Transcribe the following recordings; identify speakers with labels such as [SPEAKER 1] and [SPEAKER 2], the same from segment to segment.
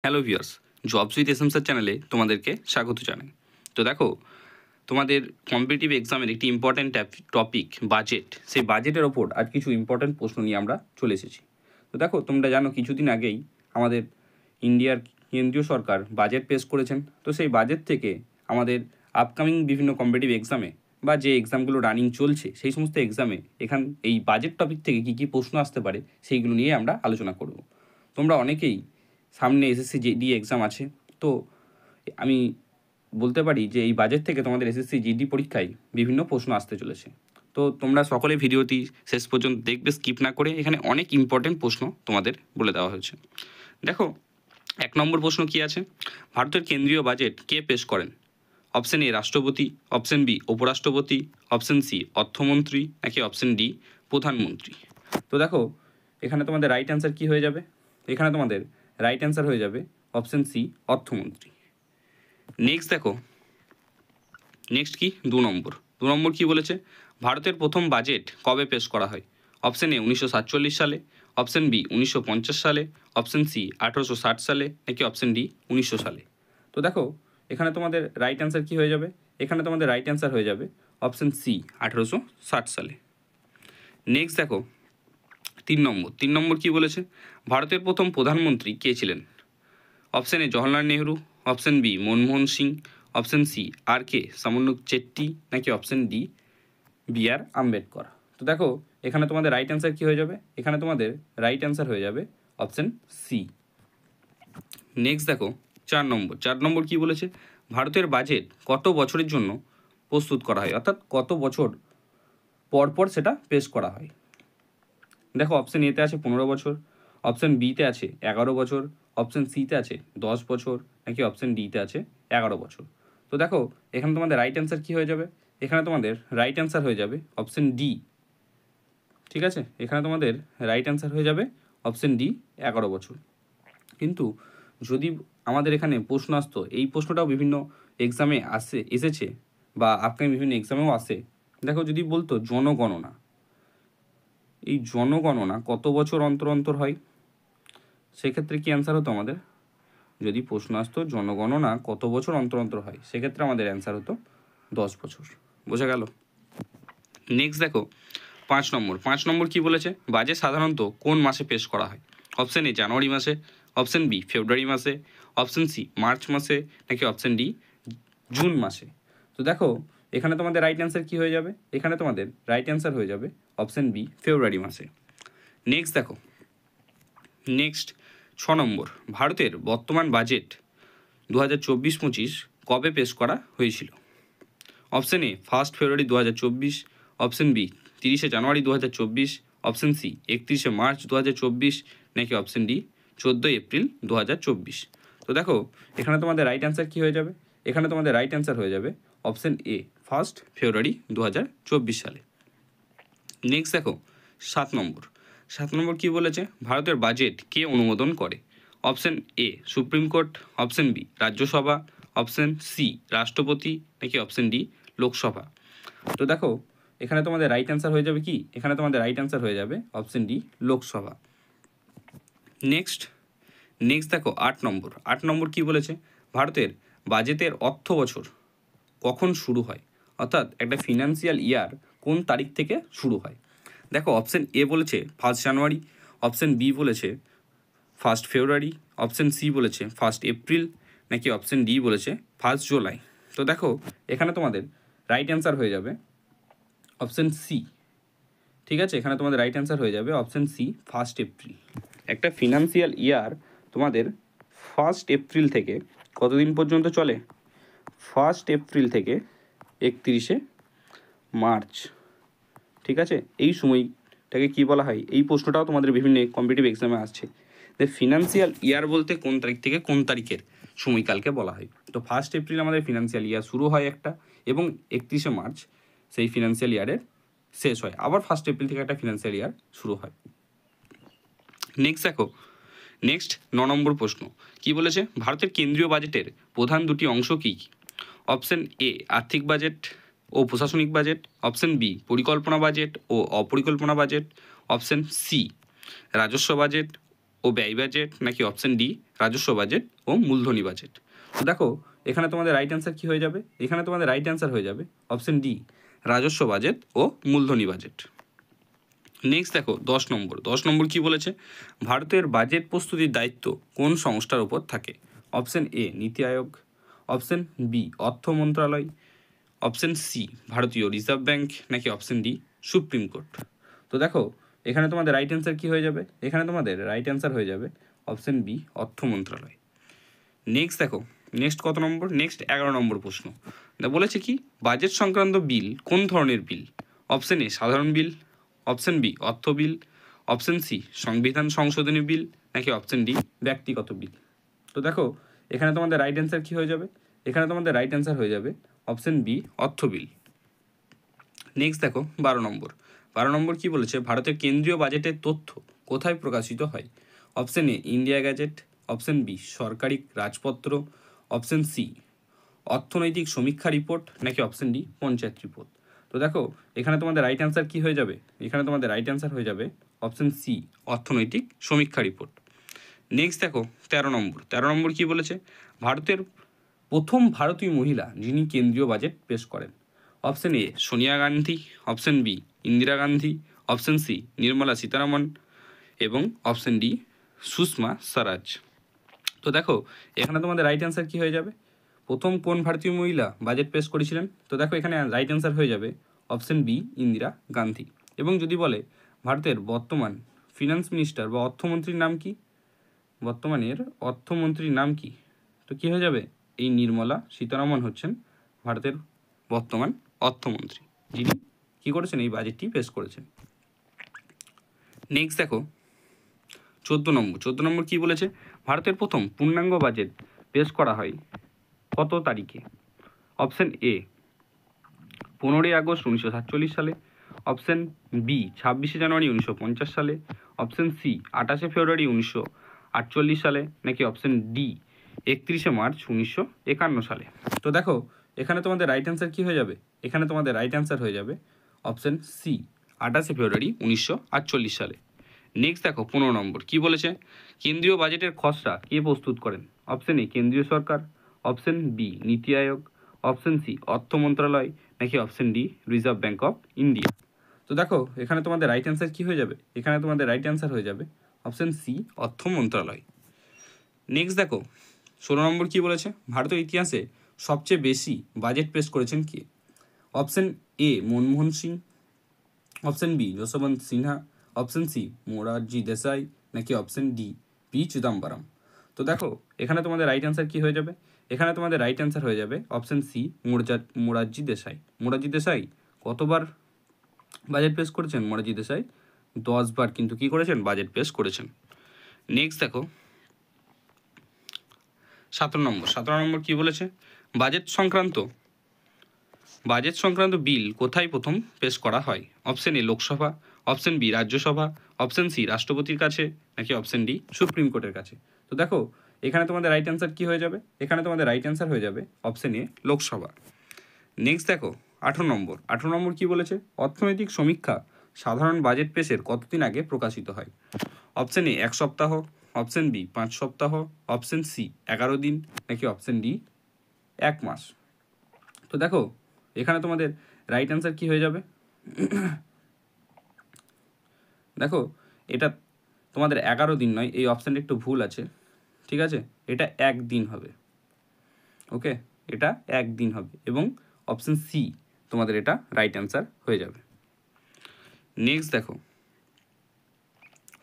[SPEAKER 1] Hello viewers, jobs with এসএমসার চ্যানেলে তোমাদেরকে স্বাগত জানাই। তো দেখো, তোমাদের কম্পিটিটিভ এক্সামের একটি ইম্পর্ট্যান্ট টপিক বাজেট, সেই বাজেটের ওপর আজ কিছু ইম্পর্ট্যান্ট প্রশ্ন নিয়ে আমরা চলে এসেছি। তো দেখো, তোমরা জানো কিছুদিন আগেই আমাদের ইন্ডিয়ার কেন্দ্রীয় সরকার বাজেট পেশ করেছেন। তো সেই বাজেট থেকে আমাদের আপকামিং বিভিন্ন কম্পিটিটিভ এক্সামে বা যে এক্সামগুলো রানিং চলছে সেই সমস্ত এক্সামে এই বাজেট টপিক থেকে কী কী প্রশ্ন আসতে পারে সেইগুলো নিয়ে আমরা আলোচনা করব। তোমরা অনেকেই সামনে এসএসসি জিডি এক্সাম আছে, তো আমি বলতে পারি যে এই বাজেট থেকে তোমাদের এসএসসি জিডি পরীক্ষায় বিভিন্ন প্রশ্ন আসতে চলেছে। তো তোমরা সকলে ভিডিওটি শেষ পর্যন্ত দেখবে, স্কিপ না করে। এখানে অনেক ইম্পর্টেন্ট প্রশ্ন তোমাদের বলে দেওয়া হয়েছে। দেখো, 1 নম্বর প্রশ্ন কি আছে? ভারতের কেন্দ্রীয় বাজেট কে পেশ করেন? অপশন এ রাষ্ট্রপতি, অপশন বি উপরাষ্ট্রপতি, অপশন সি অর্থমন্ত্রী, নাকি অপশন ডি প্রধানমন্ত্রী। তো দেখো, এখানে তোমাদের রাইট অ্যান্সার কী হয়ে যাবে? এখানে তোমাদের রাইট অ্যান্সার হয়ে যাবে অপশন সি অর্থমন্ত্রী। নেক্সট দেখো, নেক্সট কি 2 নম্বর কি বলেছে? ভারতের প্রথম বাজেট কবে পেশ করা হয়? অপশন এ 1947 সালে, অপশন বি 1950 সালে, অপশন সি 1860 সালে, নাকি অপশন ডি 1900 সালে। তো দেখো, এখানে তোমাদের রাইট অ্যান্সার কী হয়ে যাবে? এখানে তোমাদের রাইট অ্যান্সার হয়ে যাবে অপশন সি 1860 সালে। নেক্সট দেখো 3 নম্বর কি বলেছে? ভারতের প্রথম প্রধানমন্ত্রী কে ছিলেন? Option A Jawaharlal Nehru, option B Manmohan Singh, option C আর কে সামুন্নচেট্টি, নাকি অপশন ডি বি আর আম্বেদকর। তো দেখো, এখানে তোমাদের রাইট অ্যান্সার কী হয়ে যাবে? এখানে তোমাদের রাইট অ্যান্সার হয়ে যাবে অপশন সি। নেক্সট দেখো 4 নম্বর কি বলেছে? ভারতের বাজেট কত বছরের জন্য প্রস্তুত করা হয়, অর্থাৎ কত বছর পর পর সেটা পেশ করা হয়? দেখো, অপশন এতে আছে 15 বছর, অপশন বিতে আছে 11 বছর, অপশন সিতে আছে 10 বছর, নাকি অপশন ডিতে আছে 11 বছর। তো দেখো, এখানে তোমাদের রাইট অ্যান্সার কী হয়ে যাবে? এখানে তোমাদের রাইট অ্যান্সার হয়ে যাবে অপশন ডি। ঠিক আছে, এখানে তোমাদের রাইট অ্যান্সার হয়ে যাবে অপশন ডি 11 বছর। কিন্তু যদি আমাদের এখানে প্রশ্ন আসতো, এই প্রশ্নটাও বিভিন্ন এক্সামে এসেছে বা আপকামিং বিভিন্ন এক্সামেও আসে। দেখো, যদি বলতো জনগণনা, এই জনগণনা কত বছর অন্তর অন্তর হয়, সেক্ষেত্রে কী অ্যান্সার হতো আমাদের? যদি প্রশ্ন আসতো জনগণনা কত বছর অন্তর অন্তর হয়, সেক্ষেত্রে আমাদের অ্যান্সার হতো 10 বছর। বোঝা গেল? নেক্সট দেখো 5 নম্বর কি বলেছে? বাজেট সাধারণত কোন মাসে পেশ করা হয়? অপশন এ জানুয়ারি মাসে, অপশন বি ফেব্রুয়ারি মাসে, অপশন সি মার্চ মাসে, নাকি অপশন ডি জুন মাসে। তো দেখো, এখানে তোমাদের রাইট অ্যান্সার কী হয়ে যাবে? এখানে তোমাদের রাইট অ্যান্সার হয়ে যাবে অপশন বি ফেব্রুয়ারি মাসে। নেক্সট দেখো, নেক্সট 6 নম্বর, ভারতের বর্তমান বাজেট 2024-25 কবে পেশ করা হয়েছিল? অপশন এ 1 ফেব্রুয়ারি 2024, অপশন বি 30 জানুয়ারি 2024, অপশন সি 31 মার্চ 2024, নাকি অপশন ডি 14 এপ্রিল 2024। তো দেখো, এখানে তোমাদের রাইট অ্যান্সার কী হয়ে যাবে? এখানে তোমাদের রাইট অ্যান্সার হয়ে যাবে অপশন এ 1 ফেব্রুয়ারি 2024 সালে। নেক্সট দেখো 7 নম্বর কী বলেছে? ভারতের বাজেট কে অনুমোদন করে? Option A supreme court, option B Rajya Sabha, option C রাষ্ট্রপতি, নাকি অপশন ডি লোকসভা। তো দেখো, এখানে তোমাদের রাইট অ্যান্সার হয়ে যাবে কি? এখানে তোমাদের রাইট অ্যান্সার হয়ে যাবে অপশন ডি লোকসভা। নেক্সট দেখো 8 নম্বর কী বলেছে? ভারতের বাজেটের অর্থ বছর কখন শুরু হয়, অর্থাৎ একটা ফিনান্সিয়াল ইয়ার কোন তারিখ থেকে শুরু হয়? দেখো, অপশন এ বলেছে 1 জানুয়ারি, অপশন বি বলেছে 1 ফেব্রুয়ারি, অপশন সি বলেছে 1 এপ্রিল, নাকি অপশন ডি বলেছে 1 জুলাই। তো দেখো, এখানে তোমাদের রাইট অ্যান্সার হয়ে যাবে অপশন সি। ঠিক আছে, এখানে তোমাদের রাইট অ্যান্সার হয়ে যাবে অপশন সি 1 এপ্রিল। একটা ফিনান্সিয়াল ইয়ার তোমাদের 1 এপ্রিল থেকে কতদিন পর্যন্ত চলে? 1 এপ্রিল থেকে 31 মার্চ। ঠিক আছে, এই সময়টাকে কী বলা হয়? এই প্রশ্নটাও তোমাদের বিভিন্ন কম্পিটিটিভ এক্সামে আসছে যে ফিনান্সিয়াল ইয়ার বলতে কোন তারিখ থেকে কোন তারিখের সময়কালকে বলা হয়। তো 1 এপ্রিল আমাদের ফিনান্সিয়াল ইয়ার শুরু হয় একটা, এবং 31 মার্চ সেই ফিনান্সিয়াল ইয়ারের শেষ হয়। আবার 1 এপ্রিল থেকে একটা ফিনান্সিয়াল ইয়ার শুরু হয়। নেক্সট দেখো, নেক্সট 9 নম্বর প্রশ্ন কি বলেছে? ভারতের কেন্দ্রীয় বাজেটের প্রধান দুটি অংশ কী কী? অপশন এ আর্থিক বাজেট ও প্রশাসনিক বাজেট, অপশন বি পরিকল্পনা বাজেট ও অপরিকল্পনা বাজেট, অপশন সি রাজস্ব বাজেট ও ব্যয় বাজেট, নাকি অপশন ডি রাজস্ব বাজেট ও মূলধনী বাজেট? তো দেখো এখানে তোমাদের রাইট অ্যান্সার কী হয়ে যাবে? এখানে তোমাদের রাইট অ্যান্সার হয়ে যাবে অপশন ডি রাজস্ব বাজেট ও মূলধনী বাজেট। নেক্সট দেখো 10 নম্বর কী বলেছে? ভারতের বাজেট প্রস্তুতির দায়িত্ব কোন সংস্থার উপর থাকে? অপশন এ নীতি আয়োগ, অপশন বি অর্থ মন্ত্রণালয়, অপশন সি ভারতীয় রিজার্ভ ব্যাঙ্ক, নাকি অপশন ডি সুপ্রিম কোর্ট? তো দেখো এখানে তোমাদের রাইট অ্যান্সার কী হয়ে যাবে? এখানে তোমাদের রাইট অ্যান্সার হয়ে যাবে অপশন বি অর্থ মন্ত্রণালয়। নেক্সট দেখো নেক্সট কত নম্বর? নেক্সট 11 নম্বর প্রশ্ন। বলেছে কি বাজেট সংক্রান্ত বিল কোন ধরনের বিল? অপশন এ সাধারণ বিল, অপশন বি অর্থ বিল, অপশন সি সংবিধান সংশোধনী বিল, নাকি অপশন ডি ব্যক্তিগত বিল? তো দেখো এখানে তোমাদের রাইট অ্যান্সার কী হয়ে যাবে? এখানে তোমাদের রাইট অ্যান্সার হয়ে যাবে অপশন বি অর্থ বিল। নেক্সট দেখো 12 নম্বর কী বলেছে? ভারতের কেন্দ্রীয় বাজেটের তথ্য কোথায় প্রকাশিত হয়? Option A India gazette, option B সরকারি রাজপত্র, অপশন সি অর্থনৈতিক সমীক্ষা রিপোর্ট, নাকি অপশন ডি পঞ্চায়েত রিপোর্ট? তো দেখো এখানে তোমাদের রাইট অ্যান্সার কী হয়ে যাবে? এখানে তোমাদের রাইট অ্যান্সার হয়ে যাবে অপশন সি অর্থনৈতিক সমীক্ষা রিপোর্ট। নেক্সট দেখো 13 নম্বর কী বলেছে? ভারতের প্রথম ভারতীয় মহিলা যিনি কেন্দ্রীয় বাজেট পেশ করেন? Option A Sonia Gandhi, option B Indira Gandhi, option C Nirmala Sitharaman এবং অপশন ডি সুষমা স্বরাজ। তো দেখো এখানে তোমাদের রাইট অ্যান্সার কী হয়ে যাবে? প্রথম কোন ভারতীয় মহিলা বাজেট পেশ করেছিলেন? তো দেখো এখানে রাইট অ্যান্সার হয়ে যাবে অপশন বি ইন্দিরা গান্ধী। এবং যদি বলে ভারতের বর্তমান ফিনান্স মিনিস্টার বা অর্থমন্ত্রীর নাম কি? বর্তমানের অর্থমন্ত্রীর নাম কি? তো কী হয়ে যাবে? এই নির্মলা সীতারামন হচ্ছেন ভারতের বর্তমান অর্থমন্ত্রী, যিনি কী করেছেন? এই বাজেটটি পেশ করেছেন। নেক্সট দেখো 14 নম্বর কী বলেছে? ভারতের প্রথম পূর্ণাঙ্গ বাজেট পেশ করা হয় কত তারিখে? অপশন এ 15ই আগস্ট 1947 সালে, অপশন বি 26শে জানুয়ারি 1950 সালে, অপশন সি 28শে ফেব্রুয়ারি 1948 সালে, নাকি অপশন ডি 31শে মার্চ 1951 সালে? তো দেখো এখানে তোমাদের রাইট অ্যান্সার কী হয়ে যাবে? এখানে তোমাদের রাইট অ্যান্সার হয়ে যাবে অপশন সি 28শে ফেব্রুয়ারি 1948 সালে। নেক্সট দেখো 15 নম্বর কী বলেছে? কেন্দ্রীয় বাজেটের খসড়া কে প্রস্তুত করেন? অপশন এ কেন্দ্রীয় সরকার, অপশন বি নীতি আয়োগ, অপশন সি অর্থ মন্ত্রণালয়, নাকি option D reserve bank of India? তো দেখো এখানে তোমাদের রাইট অ্যান্সার কী হয়ে যাবে? এখানে তোমাদের রাইট অ্যান্সার হয়ে যাবে অপশন সি অর্থ মন্ত্রণালয়। নেক্সট দেখো 16 নম্বর কী বলেছে? ভারতের ইতিহাসে সবচেয়ে বেশি বাজেট পেশ করেছেন কে? Option A Manmohan Singh, option B Yashwant Sinha, option C Morarji Desai, নাকি অপশন ডি পি চিদম্বরম? তো দেখো এখানে তোমাদের রাইট অ্যান্সার কী হয়ে যাবে? এখানে তোমাদের রাইট অ্যান্সার হয়ে যাবে অপশন সি মোরারজি দেসাই। মোরারজি দেসাই কতবার বাজেট পেশ করেছেন? মোরারজি দেসাই 10 বার কিন্তু কী করেছেন? বাজেট পেশ করেছেন। নেক্সট দেখো 17 নম্বর কী বলেছে? বাজেট সংক্রান্ত বিল কোথায় প্রথম পেশ করা হয়? Option A Lok Sabha, option B Rajya Sabha, option C রাষ্ট্রপতির কাছে, নাকি অপশন ডি সুপ্রিম কোর্টের কাছে? তো দেখো এখানে তোমাদের রাইট অ্যান্সার কী হয়ে যাবে? এখানে তোমাদের রাইট অ্যান্সার হয়ে যাবে অপশন এ লোকসভা। নেক্সট দেখো 18 নম্বর কী বলেছে? অর্থনৈতিক সমীক্ষা সাধারণ বাজেট পেশের কতদিন আগে প্রকাশিত হয়? অপশন এ 1 সপ্তাহ, অপশন বি 5 সপ্তাহ, অপশন সি 11 দিন, নাকি অপশন ডি 1 মাস? তো দেখো এখানে তোমাদের রাইট অ্যান্সার কী হয়ে যাবে? দেখো এটা তোমাদের 11 দিন নয়, এই অপশানটা একটু ভুল আছে, ঠিক আছে? এটা 1 দিন হবে, ওকে? এটা 1 দিন হবে এবং অপশন সি তোমাদের এটা রাইট অ্যান্সার হয়ে যাবে। নেক্সট দেখো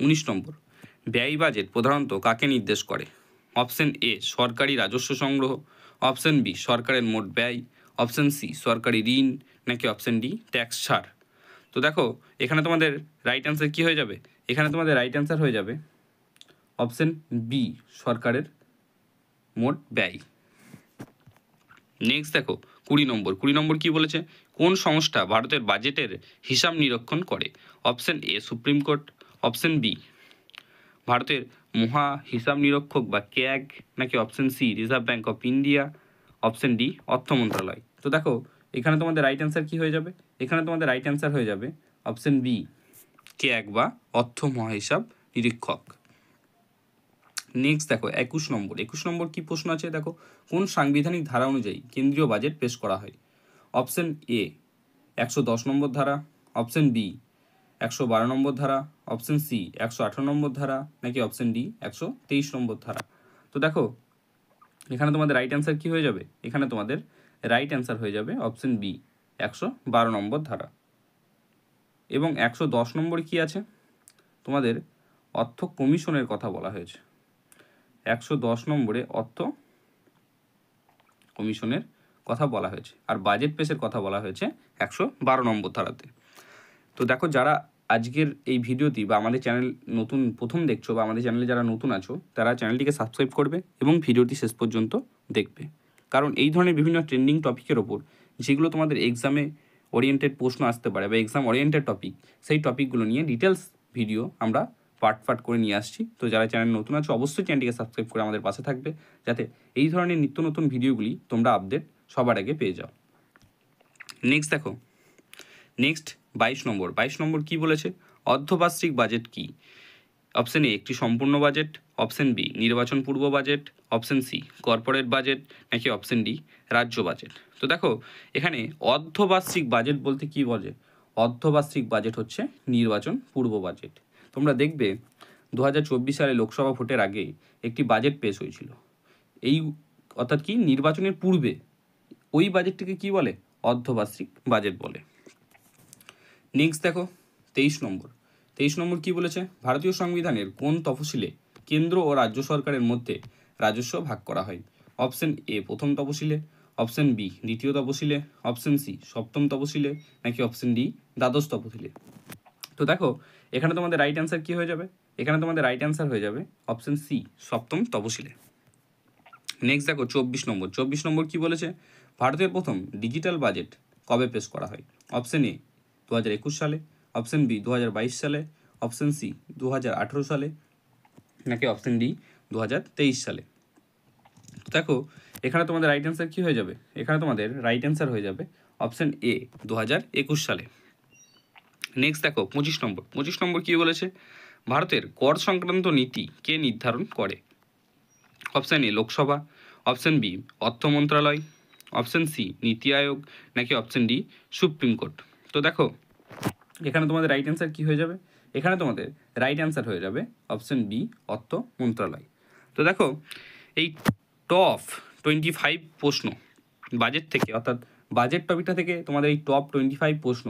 [SPEAKER 1] 19 নম্বর ব্যয় বাজেট প্রধানত কাকে নির্দেশ করে? অপশন এ সরকারি রাজস্ব সংগ্রহ, অপশন বি সরকারের মোট ব্যয়, অপশন সি সরকারি ঋণ, নাকি অপশন ডি ট্যাক্স ছাড়? তো দেখো এখানে তোমাদের রাইট অ্যান্সার কী হয়ে যাবে? এখানে তোমাদের রাইট অ্যান্সার হয়ে যাবে অপশন বি সরকারের মোট ব্যয়। নেক্সট দেখো 20 নম্বর কী বলেছে? কোন সংস্থা ভারতের বাজেটের হিসাব নিরীক্ষণ করে? Option A supreme court, option B ভারতের মহা হিসাব নিরীক্ষক বা ক্যাগ, নাকি option C reserve bank of India, option D অর্থ মন্ত্রণালয়? তো দেখো এখানে তোমাদের রাইট অ্যান্সার কী হয়ে যাবে? এখানে তোমাদের রাইট অ্যান্সার হয়ে যাবে অপশন বি ক্যাগ বা অর্থ মহাহিসাব নিরীক্ষক। নেক্সট দেখো 21 নম্বর কি প্রশ্ন আছে দেখো, কোন সাংবিধানিক ধারা অনুযায়ী কেন্দ্রীয় বাজেট পেশ করা হয়? অপশন এ 110 নম্বর ধারা, অপশন বি 112 নম্বর ধারা, অপশন সি 118 নম্বর ধারা, নাকি অপশন ডি 123 নম্বর ধারা। তো দেখো এখানে তোমাদের রাইট অ্যান্সার কি হয়ে যাবে? এখানে তোমাদের রাইট অ্যান্সার হয়ে যাবে অপশন বি 112 নম্বর ধারা। এবং 110 নম্বরে কি আছে? তোমাদের অর্থ কমিশনের কথা বলা হয়েছে। 110 নম্বরে অর্থ কমিশনের কথা বলা হয়েছে, আর বাজেট পেশের কথা বলা হয়েছে 112 নম্বর ধারাতে। তো দেখো যারা আজকের এই ভিডিওটি বা আমাদের চ্যানেল নতুন প্রথম দেখছো বা আমাদের চ্যানেলে যারা নতুন আছো, তারা চ্যানেলটিকে সাবস্ক্রাইব করবে এবং ভিডিওটি শেষ পর্যন্ত দেখবে, কারণ এই ধরনের বিভিন্ন ট্রেন্ডিং টপিকের ওপর যেগুলো তোমাদের এক্সামে ওরিয়েন্টেড প্রশ্ন আসতে পারে বা এক্সাম ওরিয়েন্টেড টপিক, সেই টপিকগুলো নিয়ে ডিটেলস ভিডিও আমরা পার্ট করে নিয়ে আসছি। তো যারা চ্যানেল নতুন আছো অবশ্যই চ্যানেলটিকে সাবস্ক্রাইব করে আমাদের পাশে থাকবে, যাতে এই ধরনের নিত্য নতুন ভিডিওগুলি তোমরা আপডেট সবার আগে পেয়ে যাও। নেক্সট দেখো, নেক্সট 22 নম্বর কি বলেছে? অর্ধবার্ষিক বাজেট কি? অপশন এ একটি সম্পূর্ণ বাজেট, অপশন বি নির্বাচন পূর্ব budget, option C corporate budget, নাকি অপশন ডি রাজ্য বাজেট। তো দেখো এখানে অর্ধবার্ষিক বাজেট বলতে কি বলে? অর্ধবার্ষিক বাজেট হচ্ছে নির্বাচন পূর্ব বাজেট। তোমরা দেখবে 2024 সালে লোকসভা ভোটের আগে একটি বাজেট পেশ হয়েছিল, এই অর্থাৎ কি নির্বাচনের পূর্বে, ওই বাজেটটিকে কি বলে? অর্ধবার্ষিক বাজেট বলে। নেক্সট দেখো 23 নম্বর কি বলেছে? ভারতীয় সংবিধানের কোন তফসিলে কেন্দ্র ও রাজ্য সরকারের মধ্যে রাজস্ব ভাগ করা হয়? অপশন এ প্রথম তফসিলে, অপশন বি দ্বিতীয় তফসিলে, অপশন সি সপ্তম তফসিলে, নাকি অপশন ডি দ্বাদশ তফসিলে। তো দেখো এখানে তোমাদের রাইট অ্যান্সার কি হয়ে যাবে? এখানে তোমাদের রাইট অ্যান্সার হয়ে যাবে অপশন সি সপ্তম তফসিলে। নেক্সট দেখো 24 নম্বর কি বলেছে? ভারতের প্রথম ডিজিটাল বাজেট কবে পেশ করা হয়? অপশন এ 2021 সালে, অপশন বি 2022 সালে, অপশন সি 2018 সালে, নাকি অপশন ডি 2023 সালে। দেখো এখানে তোমাদের রাইট অ্যান্সার কি হয়ে যাবে? এখানে তোমাদের রাইট অ্যান্সার হয়ে যাবে অপশন এ 2021 সালে। নেক্সট দেখো 25 নম্বর কি বলেছে? ভারতের কর সংক্রান্ত নীতি কে নির্ধারণ করে? Option A Lok Sabha, option B অর্থ মন্ত্রণালয়, অপশন সি নীতি আয়োগ, নাকি অপশন ডি সুপ্রিম কোর্ট। তো দেখো এখানে তোমাদের রাইট অ্যান্সার কি হয়ে যাবে? এখানে তোমাদের রাইট অ্যান্সার হয়ে যাবে অপশন বি অর্থ মন্ত্রণালয়। তো দেখো এই টপ 25 প্রশ্ন বাজেট থেকে, অর্থাৎ বাজেট টপিকটা থেকে তোমাদের এই টপ 25 প্রশ্ন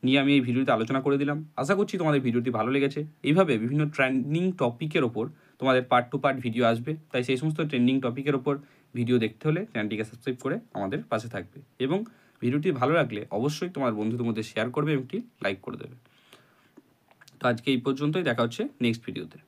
[SPEAKER 1] নিয়ে আমি এই ভিডিওতে আলোচনা করে দিলাম। আশা করছি তোমাদের ভিডিওটি ভালো লেগেছে। এইভাবে বিভিন্ন ট্রেন্ডিং টপিকের ওপর তোমাদের পার্ট টু পার্ট ভিডিও আসবে, তাই সেই সমস্ত ট্রেন্ডিং টপিকের ওপর ভিডিও দেখতে হলে চ্যানেলটিকে সাবস্ক্রাইব করে আমাদের পাশে থাকবে, এবং ভিডিওটি ভালো লাগলে অবশ্যই তোমার বন্ধুদের মধ্যে শেয়ার করবে এবং একটি লাইক করে দেবে। তো আজকে এই পর্যন্তই, দেখা হচ্ছে নেক্সট ভিডিওতে।